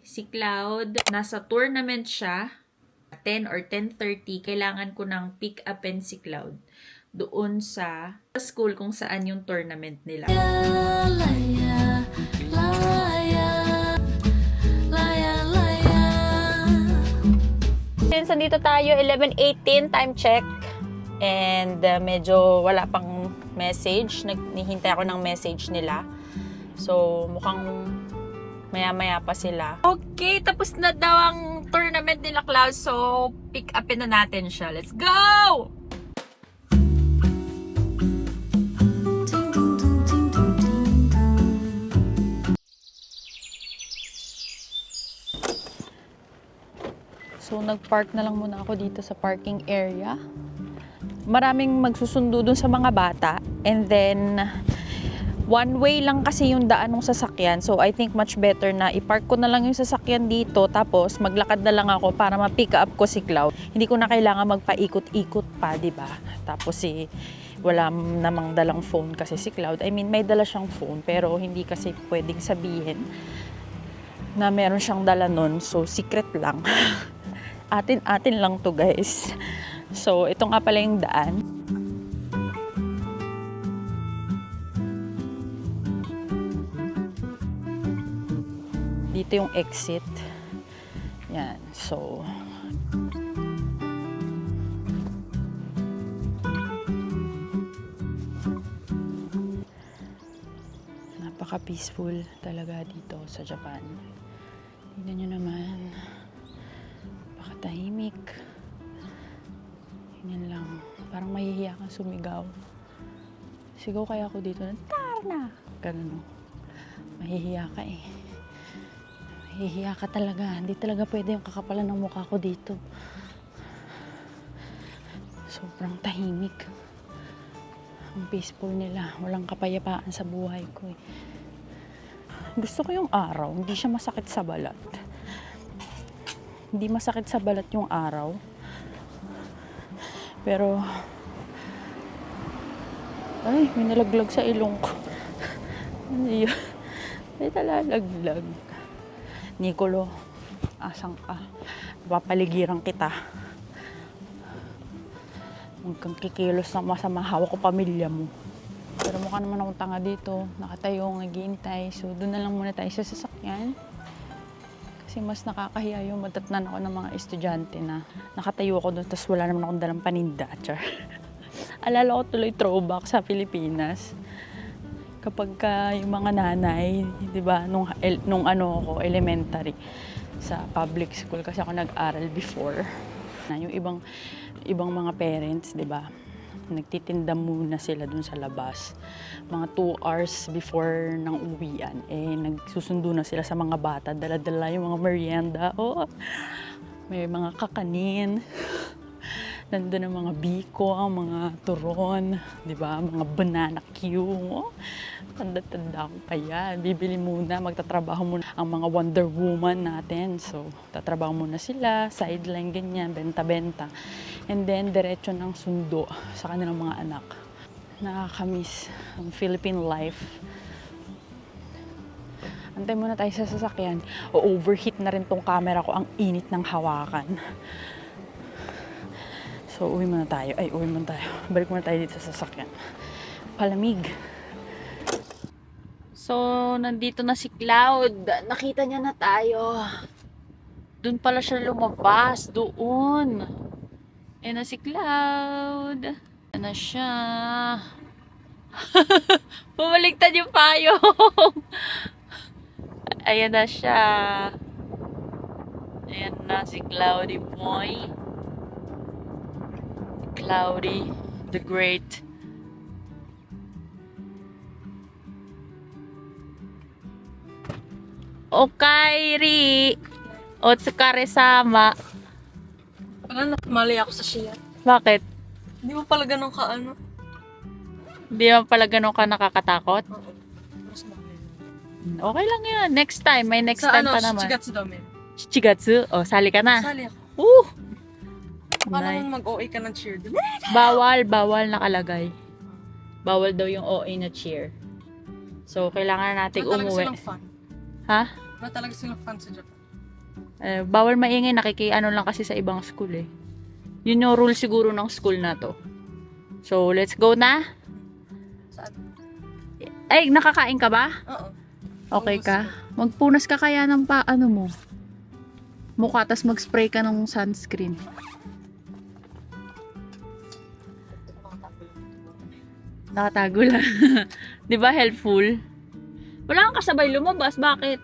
Si Cloud, nasa tournament siya. 10 or 10:30, kailangan ko ng pick upin si Cloud doon sa school kung saan yung tournament nila. Since nandito tayo, 11:18 time check. And medyo wala pang message. Naghihintay ako ng message nila. So, mukhang maya-maya pa sila. Okay, tapos na daw ang tournament nila, Cloud. So, pick upin na natin siya. Let's go! So, nag-park na lang muna ako dito sa parking area. Maraming magsusundo dun sa mga bata. And then, one way lang kasi yung daan ng sasakyan. So, I think much better na i-park ko na lang yung sasakyan dito. Tapos, maglakad na lang ako para ma-pick up ko si Cloud. Hindi ko na kailangan magpaikot-ikot pa, diba? Tapos, wala namang dalang phone kasi si Cloud. I mean, may dala siyang phone. Pero, hindi kasi pwedeng sabihin na meron siyang dala nun. So, secret lang. Atin lang to, guys. So, ito nga pala yung daan. Dito yung exit. Yan. So, napaka-peaceful talaga dito sa Japan. Tingnan nyo naman. Napakatahimik. Yan lang. Parang mahihiya kang sumigaw. Sigaw kaya ako dito ng Tarna! Ganun. Mahihiya ka eh. Mahihiya ka talaga. Hindi talaga pwede yung kakapalan ng mukha ko dito. Sobrang tahimik. Ang peaceful nila. Walang kapayapaan sa buhay ko eh. Gusto ko yung araw. Hindi siya masakit sa balat. Hindi masakit sa balat yung araw. Pero, ay, may nalaglag sa ilong ko. Ano yun? May nalalaglag. Nicolo, asang ka? Papaligiran kita. Huwag kang kikilos na masama, hawak ko pamilya mo. Pero mukha naman akong tanga dito. Nakatayo, naghihintay. So, doon na lang muna tayo sa sasakyan. Kasi mas nakakahiya yung matatnan ako ng mga estudyante na nakatayo ako doon tapos wala naman akong dalang paninda. Char. Alala ko tuloy throwback sa Pilipinas. Kapag yung mga nanay, di ba, nung ano ako, elementary, sa public school kasi ako nag-aral before. Yung ibang mga parents, di ba, nagtitinda muna sila dun sa labas. Mga 2 hours before ng uwian, nagsusundo na sila sa mga bata, dala-dala yung mga merienda. Oh, may mga kakanin. Nandun ang mga biko, ang mga turon, di ba? Mga banana Q. Oh, tanda-tanda ko pa yan. Bibili muna, magtatrabaho muna ang mga Wonder Woman natin. So, tatrabaho muna sila, sideline, ganyan, benta-benta. And then, diretso ng sundo sa kanilang mga anak. Nakakamiss ang Philippine life. Antay muna tayo sa sasakyan. O-overheat na rin tong camera ko. Ang init ng hawakan. So, uwi muna tayo. Balik muna tayo dito sa sasakyan. Palamig. So, nandito na si Cloud. Nakita niya na tayo. Doon pala siya lumabas. Doon. Ayan na si Cloud. Ayan na siya. Bumaliktad yung payong. Ayan na siya. Ayan na si Cloudy Boy. Cloudy the Great. Okairi. Otsukare-sama. Parang mali ako sa siya. Bakit? Hindi mo pala ganun ka ano? Hindi mo pala ganun ka nakakatakot? Oo. Mas mali. Okay lang yun. Next time. May next Sa time ano, pa naman. Shichigatsu Dome. Shichigatsu? O, sali ka na. Sali ako. Paano Nice. naman mag-OA ka ng cheer? Bawal nakalagay. Bawal daw yung OA na cheer. So, kailangan nating Wala talaga umuwi. silang fun. Ha? Wala talaga silang fun sa Japan. Bawal maingay, nakikiano lang kasi sa ibang school eh. Yun yung rule siguro ng school na to. So, let's go na. Saan? Ay, nakakain ka ba? Oo. Okay ka? Magpunas ka kaya ng ano mo. Mukha, tas mag-spray ka ng sunscreen. Nakatago lang. Di ba helpful? Wala kang kasabay lumabas. Bakit?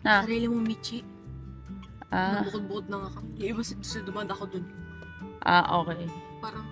Sarili mo, Michi. Ah, Bukod-bukod na nga kami. Yung iba sa dumanda ako dun. okay. Parang...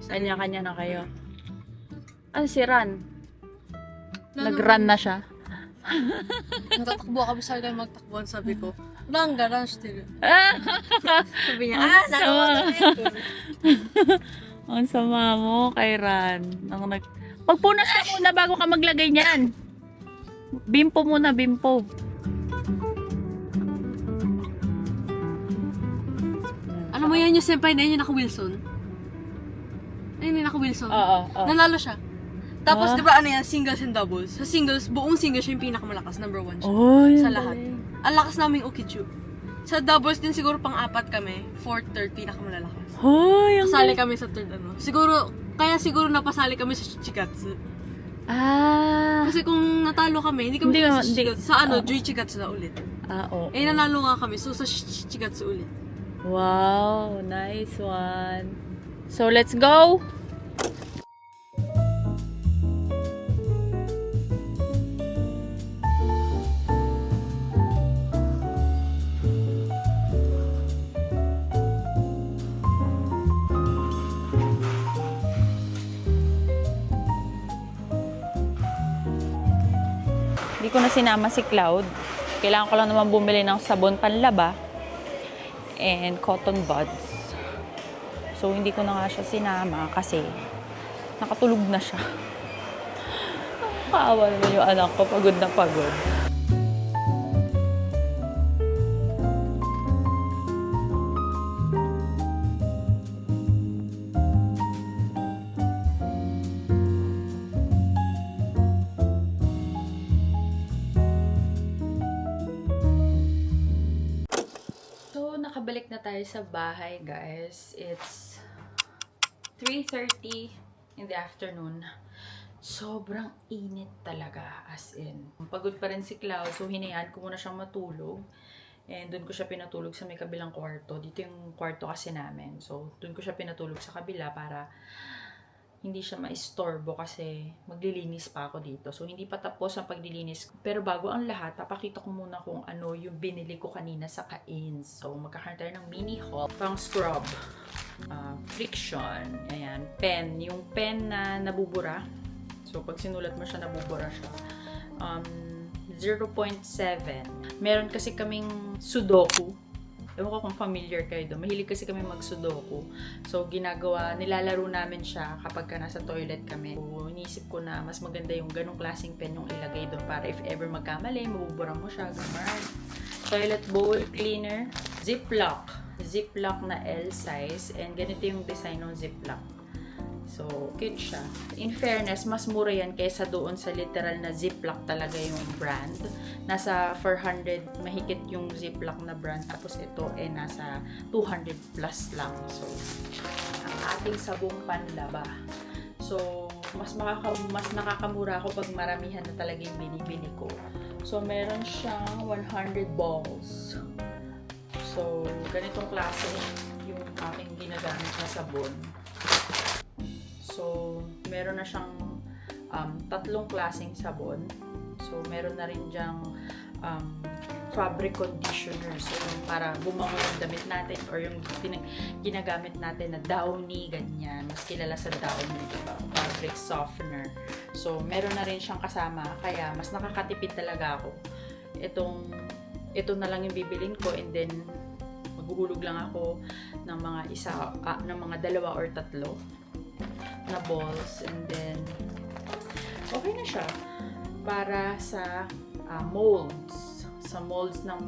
Kanya-kanya na kayo. Ah, si Ran. Lalo- Nag-run na siya. Natatakbo kami sa akin magtakbuhan. Sabi ko, nang garage din. Ah! Sabi niya, Ang nagawa sama. ka na Ang sama mo kay Ran. Pagpunas ka muna bago ka maglagay niyan. Bimpo muna, bimpo. Alam mo yan yung senpai na yun yung naka-Wilson? Ayun yung naka-Wilson. Oo. Nanalo siya. Tapos, Ah. di ba ano yan, singles and doubles. Sa singles, buong singles siya yung pinakamalakas. Number 1 siya. Oh, Sa lahat. Ang lakas naming Ukichu. Sa doubles din siguro pang-apat kami. 4th, 3rd, pinakamalakas. Hoy, Pasali kami sa 3rd ano. Siguro napasali kami sa Chikatsu. Ah. Kasi kung natalo kami, hindi kami Hindi sa ka- hindi- Chikatsu. Sa ano, Jui Chikatsu na ulit. Oo. Nanalo nga kami. So, sa Chikatsu ulit. Wow, nice one. So, let's go. Hindi ko na sinama si Cloud. Kailangan ko lang naman bumili ng sabon panlaba and cotton buds. So, hindi ko na nga siya sinama kasi nakatulog na siya. Kaawa naman yung anak ko. Pagod na pagod. So, nakabalik na tayo sa bahay, guys. It's 3:30 in the afternoon. Sobrang init talaga, as in. Pagod pa rin si Cloud, so hinayaan ko muna siyang matulog. And doon ko siya pinatulog sa may kabilang kwarto. Dito yung kwarto kasi namin. So, doon ko siya pinatulog sa kabila para hindi siya maistorbo kasi maglilinis pa ako dito. So, hindi pa tapos ang paglilinis. Pero bago ang lahat, papakita ko muna kung ano yung binili ko kanina sa Cain's. So, magkakaroon tayo ng mini haul. Pang scrub. Friction. Ayan. Pen. Yung pen na nabubura. So, pag sinulat mo siya, nabubura siya. 0.7. Meron kasi kaming Sudoku. Ewan ko kung familiar kayo doon. Mahilig kasi kami mag-Sudoku. So, nilalaro namin siya kapag ka nasa toilet kami. So, iniisip ko na mas maganda yung ganong klaseng pen yung ilagay doon para if ever magkamali, mabubura mo siya. Ganun. Toilet bowl cleaner. Ziploc. Ziploc na L size. And ganito yung design ng Ziploc. So, cute siya. In fairness, mas mura yan kaysa doon sa literal na Ziploc talaga yung brand. Nasa 400 mahigit yung Ziploc na brand. Tapos ito nasa 200 plus lang. So, ang ating sabong panlaba. So, mas nakakamura ako pag maramihan na talaga yung binibili ko. So, meron siyang 100 balls. So, ganitong klase yung aking ginagamit na sabon. So, meron na siyang tatlong klaseng sabon. So, meron na rin diyang fabric conditioner. So, yung para bumangon yung damit natin or yung ginagamit natin na Downy, ganyan. Mas kilala sa Downy, diba? Fabric softener. So, meron na rin siyang kasama. Kaya, mas nakakatipid talaga ako. Ito na lang yung bibilin ko and then maghuhulog lang ako ng mga 2 or 3 na balls and then okay na siya para sa molds ng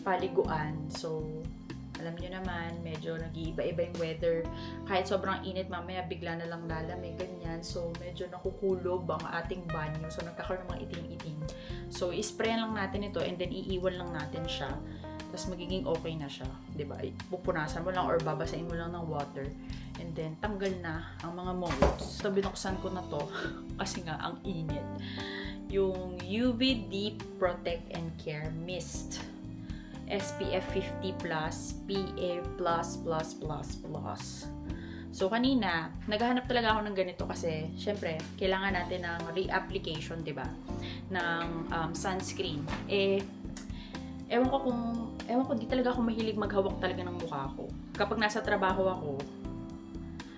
paliguan. So Alam nyo naman, medyo nag-iiba-iba yung weather. Kahit sobrang init, mamaya bigla na lang lalamig, ganyan. So, medyo nakukulob ang ating banyo. So, nagkakaroon ng mga itim-itim. So, i-spray lang natin ito and then iiwan lang natin siya. Tapos, magiging okay na siya. Diba? Pupunasan mo lang or babasain mo lang ng water. And then, tanggal na ang mga molds. So, binuksan ko na to kasi nga, ang init. Yung UV Deep Protect and Care Mist. SPF 50+, PA+++++. So, kanina, naghahanap talaga ako ng ganito kasi, syempre, kailangan natin ng reapplication, diba? Ng sunscreen. Ewan ko, di talaga ako mahilig maghawak talaga ng mukha ko. Kapag nasa trabaho ako,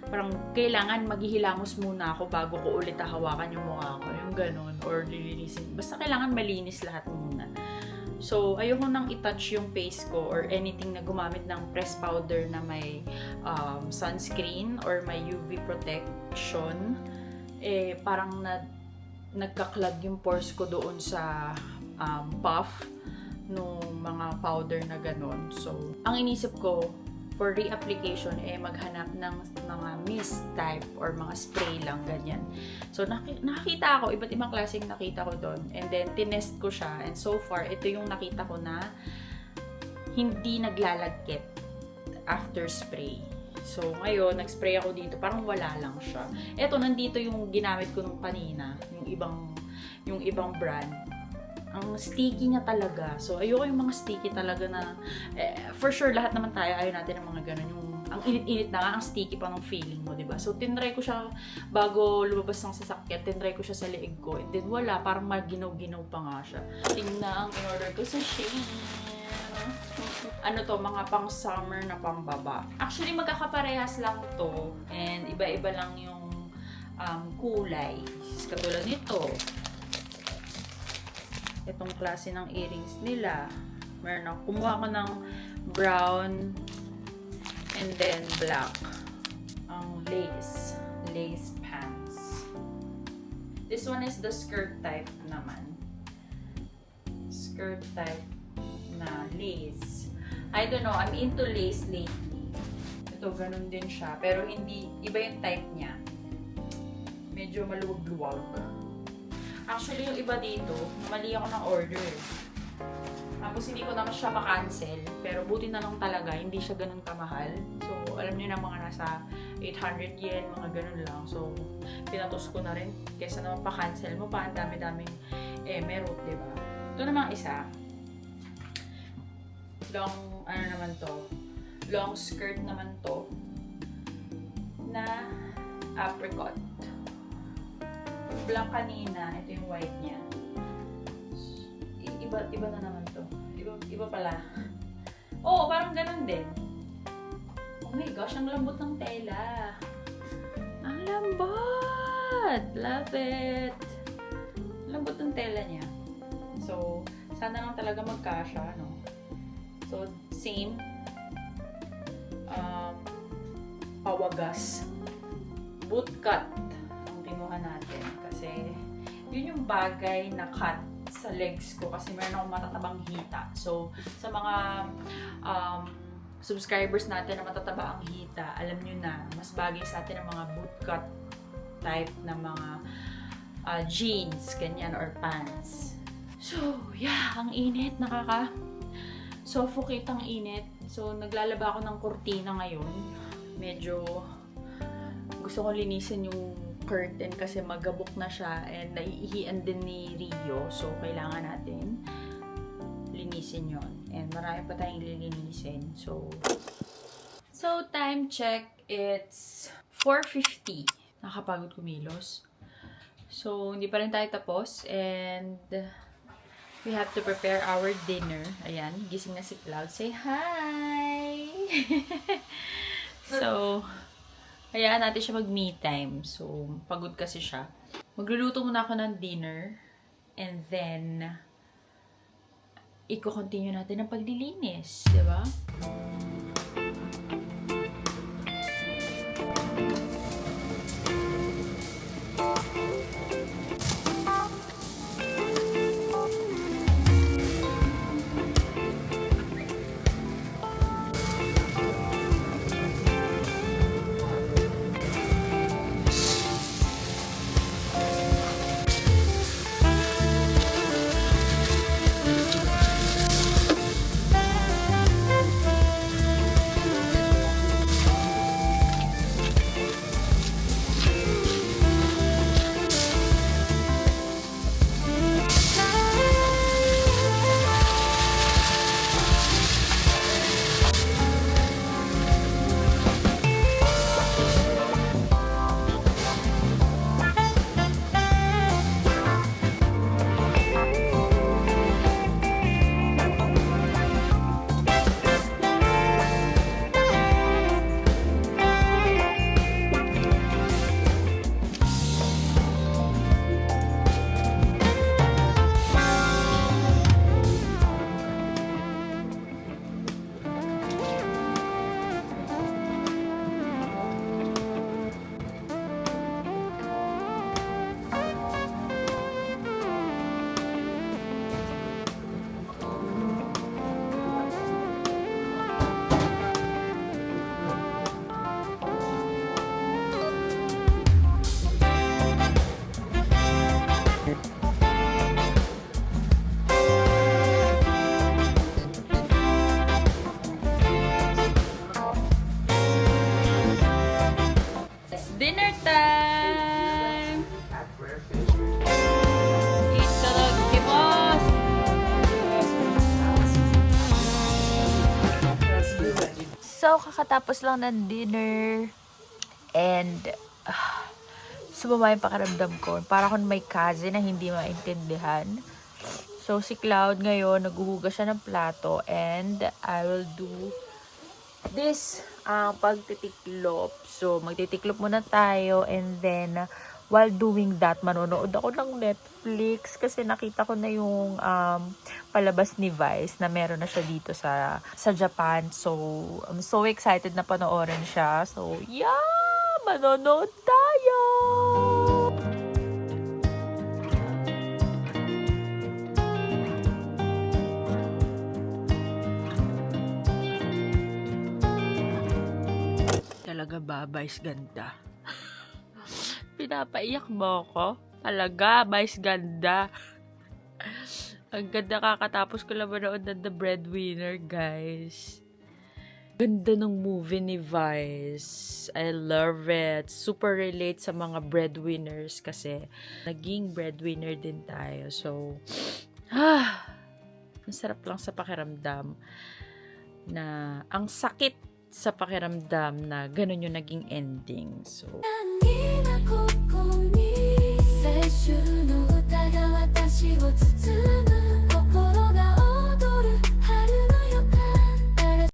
parang kailangan maghihilamos muna ako bago ko ulit hawakan yung mukha ko. Yung ganun, or lilinisin. Basta kailangan malinis lahat muna. So, ayoko nang i-touch yung face ko or anything na gumamit ng press powder na may sunscreen or may UV protection. Parang nagka-clog yung pores ko doon sa puff nung mga powder na ganun. So, ang inisip ko, for reapplication, maghanap ng mga mist type or mga spray lang, ganyan. So, nakakita ako, iba't ibang klaseng nakita ko doon. And then, tinest ko siya. And so far, ito yung nakita ko na hindi naglalagkit after spray. So, ngayon, nag-spray ako dito, parang wala lang siya. Ito, nandito yung ginamit ko nung kanina, yung ibang brand. Ang sticky niya talaga. So, ayoko yung mga sticky talaga na, for sure, lahat naman tayo, ayaw natin ng mga ganun. Ang init-init na nga, ang sticky pa ng feeling mo, diba? So, tinry ko siya, bago lumabas ng sasakyan, tinry ko siya sa leeg ko. And then, wala, parang maginaw-ginaw pa nga siya. Tingnan ang in-order ko sa Shein. Ano to, mga pang summer na pang baba. Actually, magkakaparehas lang to. And iba-iba lang yung kulay. Katulad nito. Itong klase ng earrings nila. Meron ako. Kumuha ko ng brown and then black. Ang lace. Lace pants. This one is the skirt type naman. Skirt type na lace. I don't know. I'm into lace lately. Ito, ganun din siya. Pero hindi, iba yung type niya. Medyo maluwag-luwag. Actually, yung iba dito, mali ako ng order. Tapos, hindi ko naman siya makancel. Pero buti na lang talaga, hindi siya ganun kamahal. So, alam niyo na mga nasa 800 yen, mga ganun lang. So, pinatos ko na rin. Kesa naman pa-cancel mo pa, ang dami-daming meron, diba? Ito namang isa. Long, ano naman to? Long skirt naman to. Na apricot. Black kanina, ito yung white niya. Iba na naman to. Iba pala. Oo, parang ganun din. Oh my gosh, ang lambot ng tela. Ang lambot! Love it! Lambot ng tela niya. So, sana lang talaga magkasya, no? So, same. Pawagas. Bootcut ang kinuha natin. Kasi, yun yung bagay na cut sa legs ko kasi meron akong matatabang hita. So, sa mga subscribers natin na matataba ang hita, alam nyo na, mas bagay sa atin ang mga bootcut type na mga jeans, ganyan, or pants. So, yeah, ang init, suffocate ang init. So, naglalaba ako ng kurtina ngayon. Medyo gusto ko linisin yung curtain kasi magabok na siya and naiihian din ni Rio. So, kailangan natin linisin yon. And marami pa tayong lilinisin. So, time check. It's 4:50. Nakapagod kumilos. So, hindi pa rin tayo tapos. And we have to prepare our dinner. Ayan, gising na si Cloud. Say hi! So, hayaan natin siya mag-me time. So, pagod kasi siya. Magluluto muna ako ng dinner. And then, i-continue natin ang paglilinis. Diba? hello, kakatapos lang ng dinner. And, sumama yung pakiramdam ko. Para akong may cousin na hindi maintindihan. So, si Cloud ngayon, naghuhugas siya ng plato. And, I will do this, pagtitiklop. So, magtitiklop muna tayo. And then, while doing that, manonood ako ng Netflix kasi nakita ko na yung palabas ni Vice na meron na siya dito sa Japan. So, I'm so excited na panoorin siya. So, yeah! Manonood tayo! Talaga ba, Vice ganda? Pinapaiyak mo ako? Talaga, Vice ganda. Ang ganda, kakatapos ko lang manood ng The Breadwinner, guys. Ganda ng movie ni Vice. I love it. Super relate sa mga breadwinners kasi naging breadwinner din tayo. So, ang sarap lang sa pakiramdam na ang sakit sa pakiramdam na ganun yung naging ending. So, ここに青春の歌が私を包む